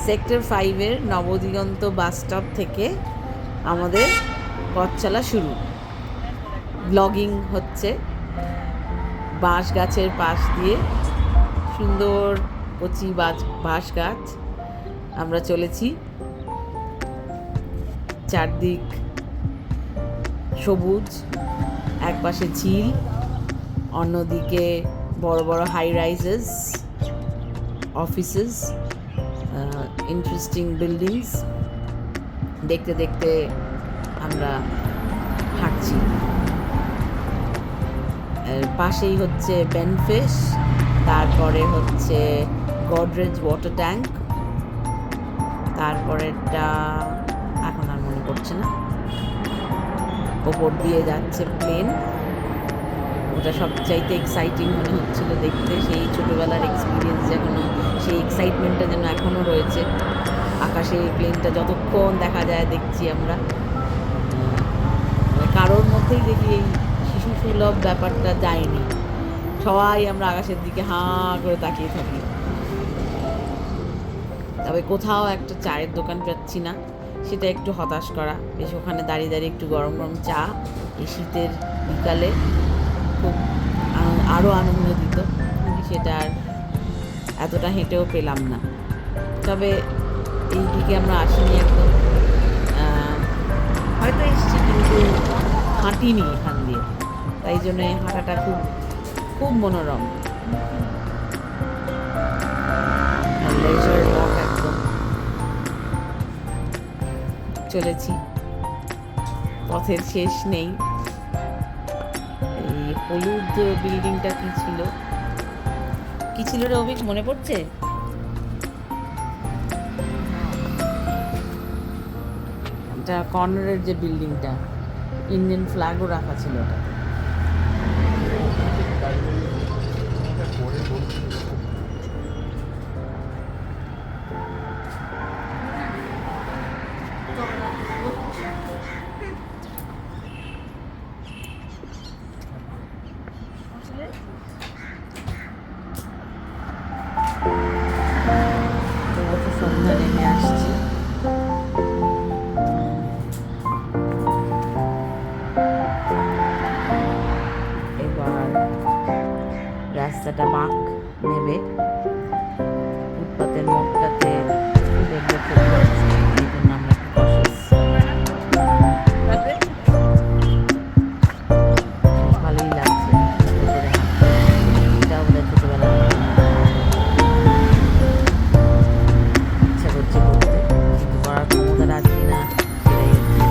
Sector 5-এর Nabadiganta bus stop থেকে আমাদের পথ চলা শুরু। ব্লগিং হচ্ছে বাঁশ গাছের পাশ দিয়ে, সুন্দর কচি বাঁশ গাছ। আমরা চলেছি, চারদিক সবুজ, একপাশে ঝিল, অন্যদিকে বড় বড় high rises, offices, interesting buildings. দেখতে দেখতে আমরা হাঁটছি। পাশেই হচ্ছে বেনফিশ, তারপরে হচ্ছে গডরেজ ওয়াটার ট্যাঙ্ক, তারপরেরটা এখন আর মনে পড়ছে না। ওপর দিয়ে যাচ্ছে প্লেন, ওটা সবচাইতে এক্সাইটিং মনে হচ্ছিল দেখতে। সেই ছোটোবেলার এক্সপিরিয়েন্স এখনো, সেই এক্সাইটমেন্টটা যেন এখনও রয়েছে। আকাশে প্লেনটা যতক্ষণ দেখা যায় দেখছি আমরা, কারোর মধ্যেই দেখি এই শিশু সুলভ ব্যাপারটা যায়নি। সবাই আমরা আকাশের দিকে হাঁ করে তাকিয়ে থাকি। তবে কোথাও একটা চায়ের দোকান পাচ্ছি না, সেটা একটু হতাশ করা। বেশ ওখানে দাঁড়িয়ে দাঁড়িয়ে একটু গরম গরম চা এই শীতের বিকালে খুব আরও আনন্দ দিত, কিন্তু সেটা আর এতটা হেঁটেও পেলাম না। তবে এই দিকে আমরা আসিনি একদম, হয়তো এসছি কিন্তু হাঁটিনি এখান দিয়ে, তাই জন্য এই হাঁটাটা খুব খুব মনোরম। লেজার ওয়াক একদম চলেছি, পথের শেষ নেই। এই হলুদ বিল্ডিংটা কি ছিল রে অভিক, মনে পড়ছে? এটা কর্নারের যে বিল্ডিংটা, ইন্ডিয়ান ফ্ল্যাগও রাখা ছিল ওটা। সন্ধ্যা নেমে আসছে, এবার রাস্তাটা বাঁক নেবে। ফুটপাতের মোড়টাতে দেখবে খুব পাচ্ছি, এই জন্য আমরা একটু কশাস। ভালোই লাগছে ভেতরে হাঁটতে, এটাও বোধহয় ছোটোবেলা ইচ্ছা করছে করতে, কিন্তু করার ক্ষমতা রাখি না, সেটাই হচ্ছে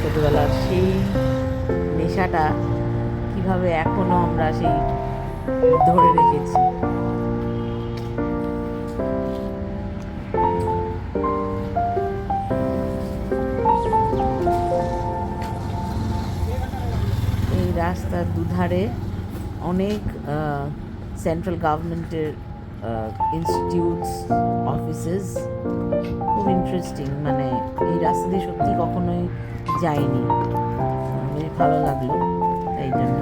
ছোটবেলার সেই নেশাটা কিভাবে এখনো আমরা সেই ধরে রেখেছি। এই রাস্তার দুধারে অনেক সেন্ট্রাল গভর্নমেন্টের ইনস্টিটিউটস, অফিসেস, খুব ইন্টারেস্টিং। মানে এই রাস্তা দিয়ে সত্যি কখনোই যাইনি, বেশ ভালো লাগলো। তাই জন্য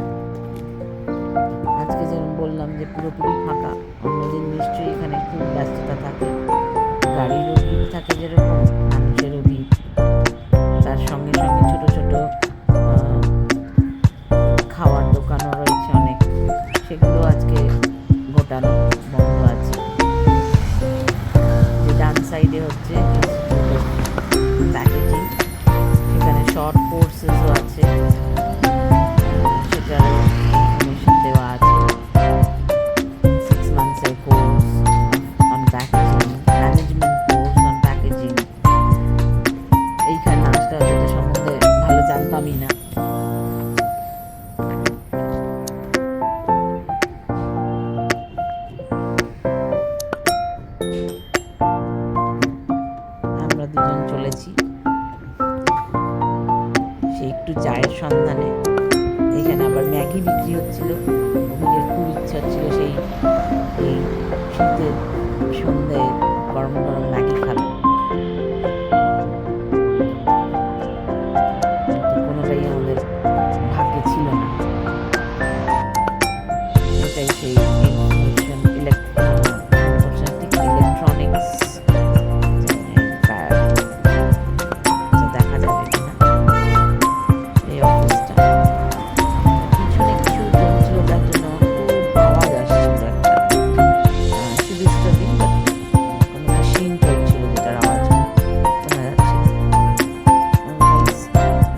আজকে যেমন বললাম যে পুরোপুরি ফাঁকা, অন্যদিন নিশ্চয়ই এখানে খুব ব্যস্ততা থাকে, গাড়িরও ভিড় থাকে যেরকম, মানুষেরও ভিড়, তার সঙ্গে সঙ্গে ছোট ছোট খাওয়ার দোকানও রয়েছে অনেক, সেগুলো আজকে গোটানো বন্ধ আছে। যে ডান সাইডে হচ্ছে প্যাকেজিং, সেখানে শর্ট কোর্সেসও আছে, সেটার ইনফরমেশন দেওয়া আছে। 6 months course on packaging, management course on packaging. এইখানে নাচটা যেটা সম্বন্ধে ভালো জানতামই না। আমরা দুজন চলেছি সে একটু চায়ের সন্ধানে। এখানে আবার ম্যাগি বিক্রি হচ্ছিল, অভিকের খুব ইচ্ছা হচ্ছিল সেই এই শীতের সন্ধ্যে গরম গরম ম্যাগি খাবে, কিন্তু কোনোটাই আমাদের ভাগ্যে ছিল না। এটাই সেই ইনফরমেশন ইলেকট্রনিক্স, দেখা যাবে কিনা এই অফিসটা। পিছনে কিছু চলছিল, যার জন্য খুব আওয়াজ আসছিল, একটা শুধু স্টাডিং, কোনো মেশিন চলছিল যেটার আওয়াজ শোনা যাচ্ছে।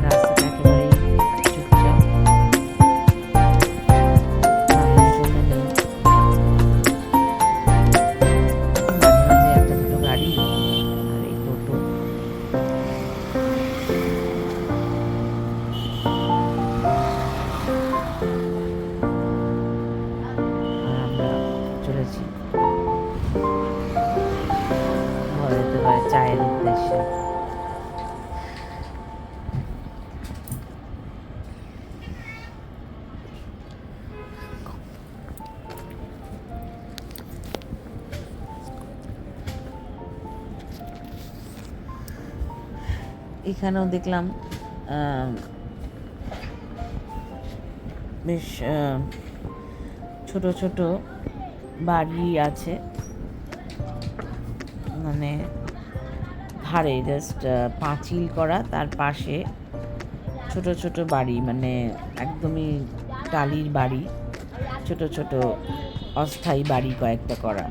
রাস্তাটা একেবারেই চুপচাপ, মানুষজন নেই, মাঝে মাঝে একটা দুটো গাড়ি আর এই টোটো। আর আমরা চলেছি বলা যেতে পারে চায়ের উদ্দেশ্যে। এখানেও দেখলাম বেশ ছোট ছোট বাড়ি আছে, মানে ধারে জাস্ট পাঁচিল করা, তার পাশে ছোট ছোট বাড়ি, মানে একদমই টালির বাড়ি, ছোট ছোট অস্থায়ী বাড়ি কয়েকটা করা।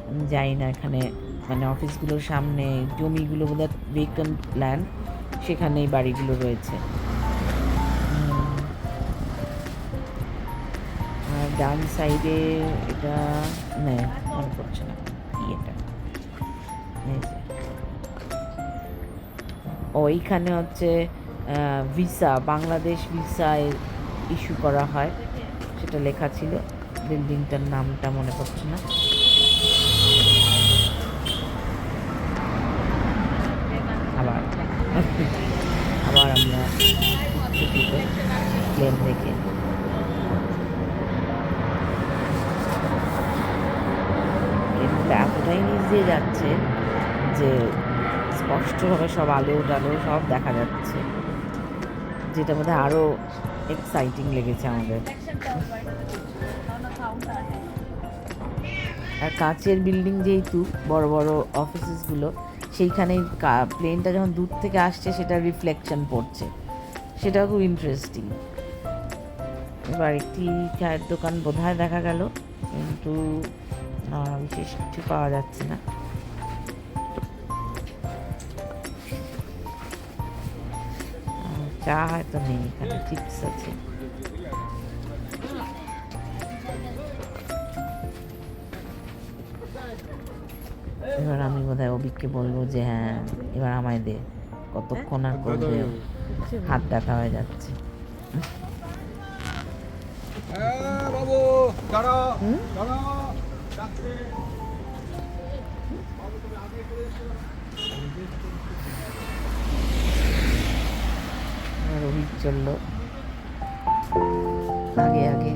আমি যাই না এখানে, মানে অফিসগুলোর সামনে জমিগুলো বোধহয় ভেকেন্ট ল্যান্ড, সেখানে এই বাড়িগুলো রয়েছে। আর ডান সাইডে এটা মনে পড়ছে না কি এটা, এইখানে হচ্ছে ভিসা, বাংলাদেশ ভিসা ইস্যু করা হয়, সেটা লেখা ছিল। বিল্ডিংটার নামটা মনে পড়ছে না। আবার আবার আমরা ছুটিতে প্লেন থেকে এতটাই নিচ দিয়ে যাচ্ছে যে স্পষ্টভাবে সব আলো টালো সব দেখা যাচ্ছে, যেটা মধ্যে আরো এক্সাইটিং লেগেছে আমাদের। আর কাচের বিল্ডিং যেহেতু, বড় বড় অফিসেসগুলো, সেইখানেই প্লেনটা যখন দূর থেকে আসছে সেটা রিফ্লেকশন পড়ছে, সেটাও খুব ইন্টারেস্টিং। এবার একটি চায়ের দোকান বোধহয় দেখা গেল, কিন্তু বিশেষ কিছু পাওয়া যাচ্ছে না। চা হয়তো নেই, এখানে চিপস আছে। এবার আমি বোধহয় অভিককে বলবো যে হ্যাঁ এবার আমায় দে, কতক্ষণ আর করবে, হাত ব্যথা হয়ে যাচ্ছে। অভিক চললো আগে আগে।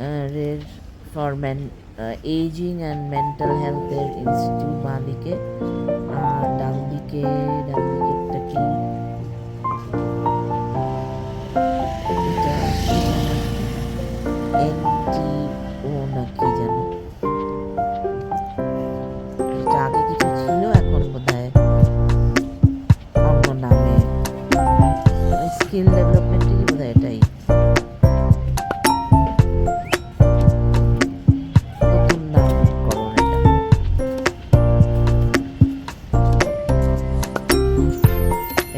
এর ফর এজিং অ্যান্ড মেন্টাল হেলথের ইনস্টিটিউট বাঁ দিকে, আর ডান দিকেরটা কি, এটা এনজিও না কি যেন, এটা আগে কিছু ছিল, এখন বোধহয় অন্য নামে, স্কিল ডেভেলপমেন্টেরই বোধহয় এটাই নতুন নামকরণ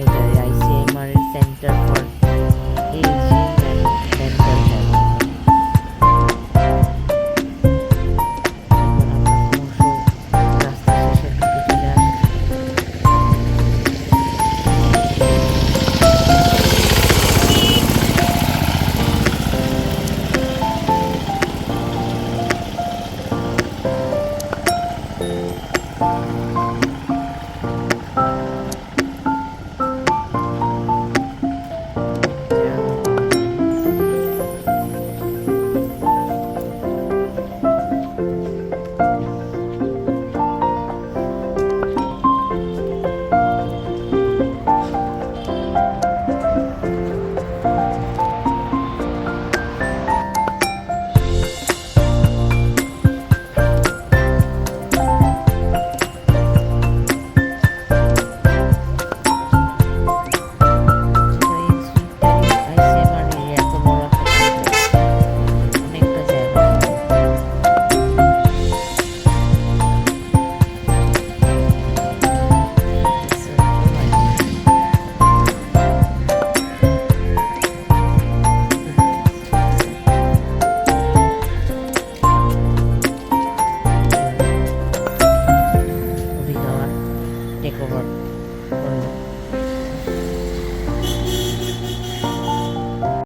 এটা আইসিএমআর এর centre for ageing and mental health. রাস্তা শেষের দিকে চলে আসে। Take over.